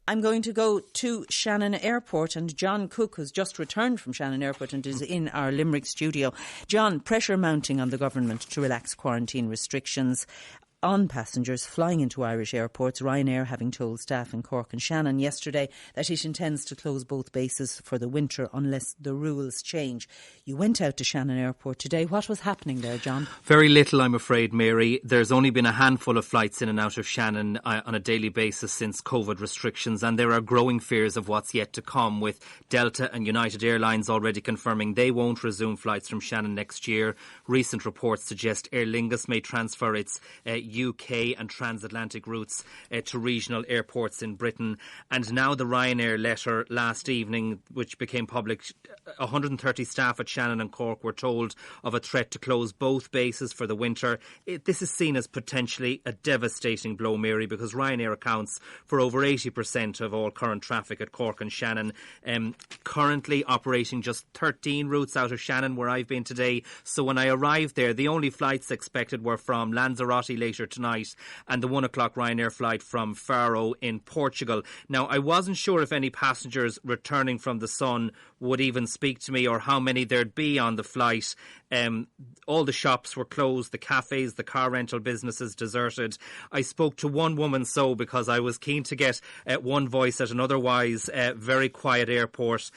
I'm going to go to Shannon Airport, and John Cooke has just returned from Shannon Airport and is in our Limerick studio. John, pressure mounting on the government to relax quarantine restrictions on passengers flying into Irish airports. Ryanair having told staff in Cork and Shannon yesterday that it intends to close both bases for the winter unless the rules change. You went out to Shannon Airport today. What was happening there, John? Very little, I'm afraid, Mary. There's only been a handful of flights in and out of Shannon on a daily basis since COVID restrictions, and there are growing fears of what's yet to come, with Delta and United Airlines already confirming they won't resume flights from Shannon next year. Recent reports suggest Aer Lingus may transfer its UK and transatlantic routes to regional airports in Britain. And now the Ryanair letter last evening, which became public, 130 staff at Shannon and Cork were told of a threat to close both bases for the winter. This is seen as potentially a devastating blow, Mary, because Ryanair accounts for over 80% of all current traffic at Cork and Shannon. Currently operating just 13 routes out of Shannon, where I've been today. So when I arrived there, the only flights expected were from Lanzarote later tonight and the 1 o'clock Ryanair flight from Faro in Portugal. Now, I wasn't sure if any passengers returning from the sun would even speak to me or how many there'd be on the flight. All the shops were closed, the cafes, the car rental businesses deserted. I spoke to one woman because I was keen to get one voice at an otherwise very quiet airport.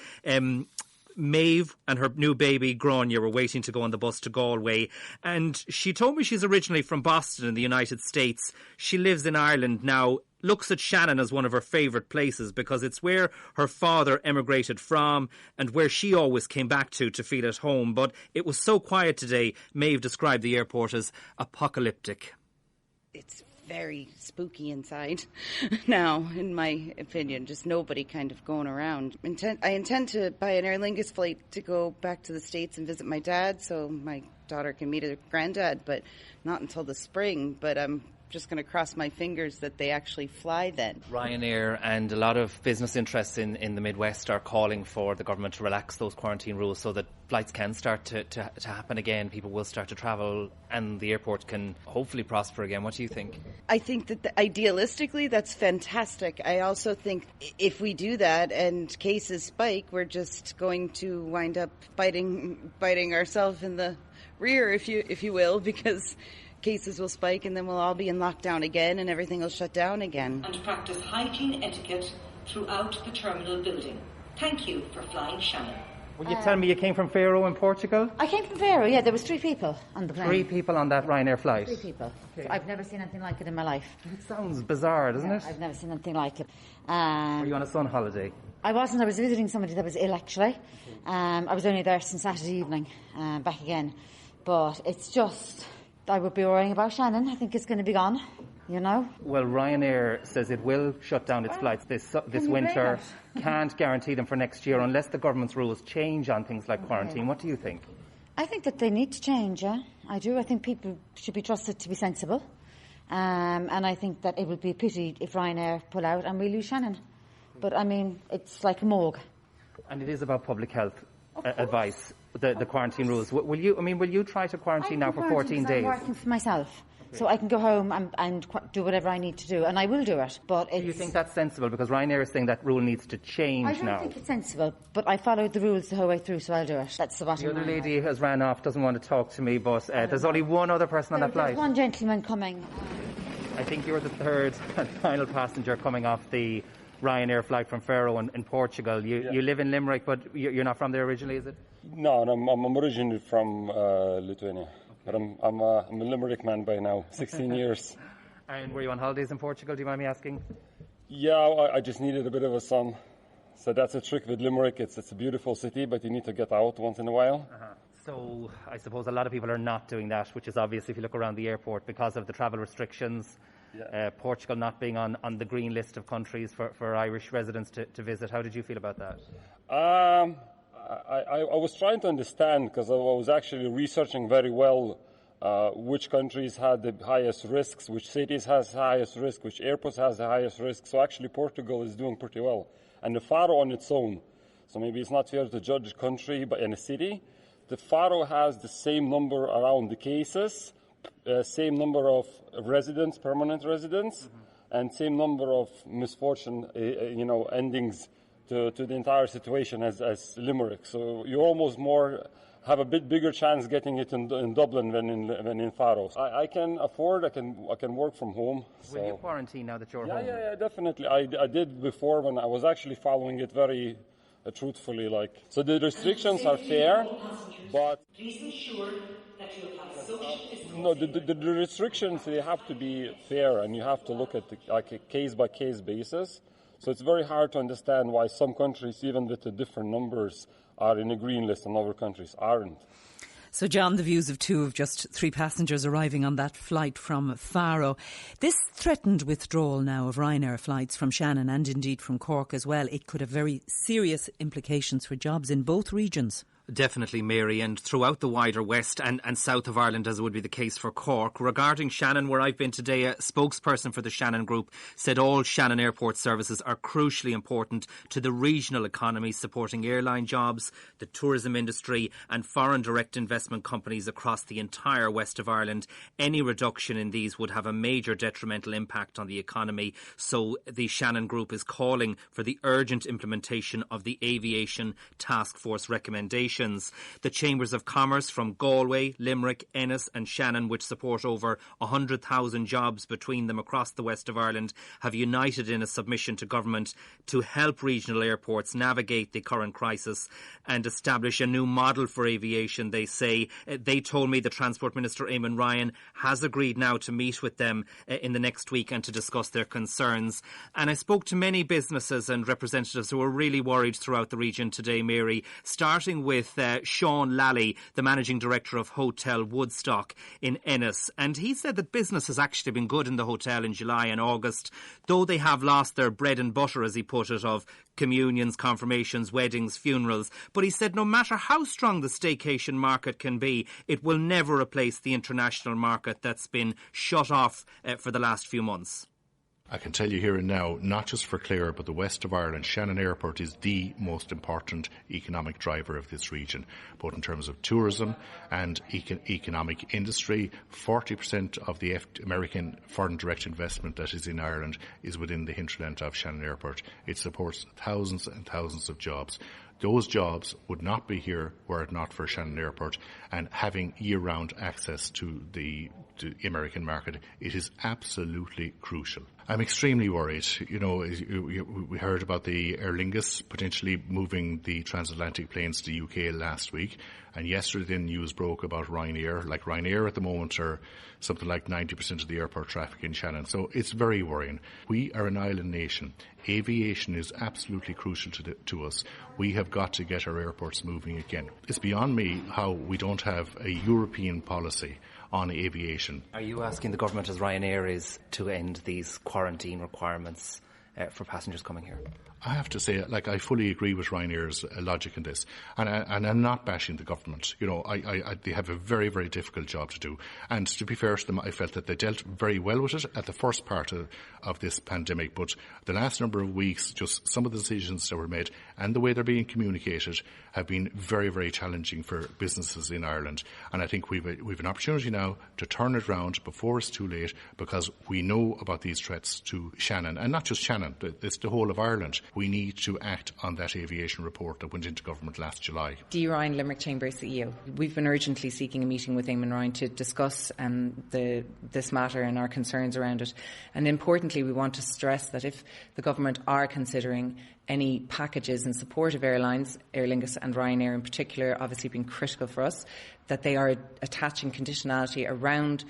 Maeve and her new baby Grania were waiting to go on the bus to Galway, and she told me she's originally from Boston in the United States. She lives in Ireland now, looks at Shannon as one of her favourite places because it's where her father emigrated from and where she always came back to feel at home. But it was so quiet today, Maeve described the airport as apocalyptic. It's very spooky inside now, in my opinion. Just nobody kind of going around. I intend to buy an Aer Lingus flight to go back to the States and visit my dad so my daughter can meet her granddad, but not until the spring. But I'm just going to cross my fingers that they actually fly then. Ryanair and a lot of business interests in the Midwest are calling for the government to relax those quarantine rules so that flights can start to happen again. People will start to travel and the airport can hopefully prosper again. What do you think? I think that idealistically that's fantastic. I also think if we do that and cases spike, we're just going to wind up biting ourselves in the rear, if you will, because cases will spike and then we'll all be in lockdown again and everything will shut down again. And practice hygiene etiquette throughout the terminal building. Thank you for flying Shannon. Will you tell me you came from Faro in Portugal? I came from Faro, yeah. There was 3 people on the plane. 3 people on that Ryanair flight? 3 people. Okay. I've never seen anything like it in my life. It sounds bizarre, doesn't it? I've never seen anything like it. Were you on a sun holiday? I wasn't. I was visiting somebody that was ill, actually. I was only there since Saturday evening, back again. But it's just, I would be worrying about Shannon. I think it's going to be gone, you know. Well, Ryanair says it will shut down its flights this winter. Can't guarantee them for next year unless the government's rules change on things like quarantine. What do you think? I think that they need to change, yeah. I do. I think people should be trusted to be sensible. And I think that it would be a pity if Ryanair pull out and we lose Shannon. But, I mean, it's like a morgue. And it is about public health advice, the quarantine rules. Will you try to quarantine now for 14 days? I'm working for myself. So I can go home and do whatever I need to do, and I will do it. But do you think that's sensible? Because Ryanair is saying that rule needs to change now. I don't think it's sensible, but I followed the rules the whole way through, so I'll do it. That's the bottom line. The other lady has ran off, doesn't want to talk to me, but there's only one other person on that flight. There's one gentleman coming. I think you're the third and final passenger coming off the Ryanair flight from Faro in Portugal. You live in Limerick, but you're not from there originally, is it? No, I'm originally from Lithuania. But I'm a Limerick man by now, 16 years. And were you on holidays in Portugal, do you mind me asking? Yeah, I just needed a bit of a sun. So that's a trick with Limerick. It's a beautiful city, but you need to get out once in a while. So I suppose a lot of people are not doing that, which is obvious if you look around the airport because of the travel restrictions. Yeah. Portugal not being on the green list of countries for Irish residents to visit. How did you feel about that? I was trying to understand because I was actually researching very well which countries had the highest risks, which cities has the highest risk, which airports has the highest risk. So actually Portugal is doing pretty well. And the Faro on its own, so maybe it's not fair to judge a country but in a city, the Faro has the same number around the cases, same number of residents, permanent residents, and same number of misfortune, endings to the entire situation as Limerick. So you almost have a bit bigger chance getting it in Dublin than in Faro. I can afford. I can work from home. Will you quarantine now that you're home? Yeah, definitely. I did before when I was actually following it very truthfully. So the restrictions are fair, but please ensure that you apply social distancing. no, the restrictions, they have to be fair, and you have to look at a case by case basis. So it's very hard to understand why some countries, even with the different numbers, are in a green list and other countries aren't. So, John, the views of two of just 3 passengers arriving on that flight from Faro. This threatened withdrawal now of Ryanair flights from Shannon and indeed from Cork as well, it could have very serious implications for jobs in both regions. Definitely, Mary, and throughout the wider west and south of Ireland, as would be the case for Cork. Regarding Shannon, where I've been today, a spokesperson for the Shannon Group said all Shannon Airport services are crucially important to the regional economy, supporting airline jobs, the tourism industry and foreign direct investment companies across the entire west of Ireland. Any reduction in these would have a major detrimental impact on the economy. So the Shannon Group is calling for the urgent implementation of the Aviation Task Force recommendations. The Chambers of Commerce from Galway, Limerick, Ennis and Shannon, which support over 100,000 jobs between them across the west of Ireland, have united in a submission to government to help regional airports navigate the current crisis and establish a new model for aviation, they say. They told me the Transport Minister, Eamon Ryan, has agreed now to meet with them in the next week and to discuss their concerns. And I spoke to many businesses and representatives who were really worried throughout the region today, Mary, starting with Sean Lally, the Managing Director of Hotel Woodstock in Ennis. And he said that business has actually been good in the hotel in July and August, though they have lost their bread and butter, as he put it, of communions, confirmations, weddings, funerals. But he said no matter how strong the staycation market can be, it will never replace the international market that's been shut off for the last few months. I can tell you here and now, not just for Clare, but the west of Ireland, Shannon Airport is the most important economic driver of this region, both in terms of tourism and economic industry. 40% of the American foreign direct investment that is in Ireland is within the hinterland of Shannon Airport. It supports thousands and thousands of jobs. Those jobs would not be here were it not for Shannon Airport, and having year-round access to the American market, it is absolutely crucial. I'm extremely worried. We heard about the Aer Lingus potentially moving the transatlantic planes to the UK last week, and yesterday the news broke about Ryanair. Like Ryanair at the moment are something like 90% of the airport traffic in Shannon. So it's very worrying. We are an island nation. Aviation is absolutely crucial to us. We have got to get our airports moving again. It's beyond me how we don't have a European policy on aviation. Are you asking the government, as Ryanair is, to end these quarantine requirements for passengers coming here? I have to say, I fully agree with Ryanair's logic in this, and I'm not bashing the government. They have a very, very difficult job to do, and to be fair to them, I felt that they dealt very well with it at the first part of this pandemic, but the last number of weeks, just some of the decisions that were made and the way they're being communicated have been very, very challenging for businesses in Ireland, and I think we've an opportunity now to turn it round before it's too late, because we know about these threats to Shannon, and not just Shannon, it's the whole of Ireland. We need to act on that aviation report that went into government last July. Dee Ryan, Limerick Chamber CEO. We've been urgently seeking a meeting with Eamon Ryan to discuss this matter and our concerns around it. And importantly, we want to stress that if the government are considering any packages in support of airlines, Aer Lingus and Ryanair in particular, obviously being critical for us, that they are attaching conditionality around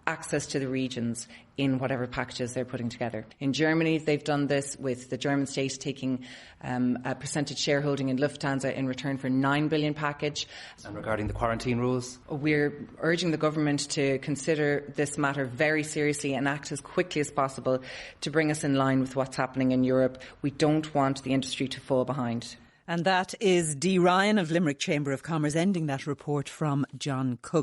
access to the regions in whatever packages they're putting together. In Germany, they've done this with the German state taking a percentage shareholding in Lufthansa in return for a 9 billion package. And regarding the quarantine rules? We're urging the government to consider this matter very seriously and act as quickly as possible to bring us in line with what's happening in Europe. We don't want the industry to fall behind. And that is Dee Ryan of Limerick Chamber of Commerce ending that report from John Cooke.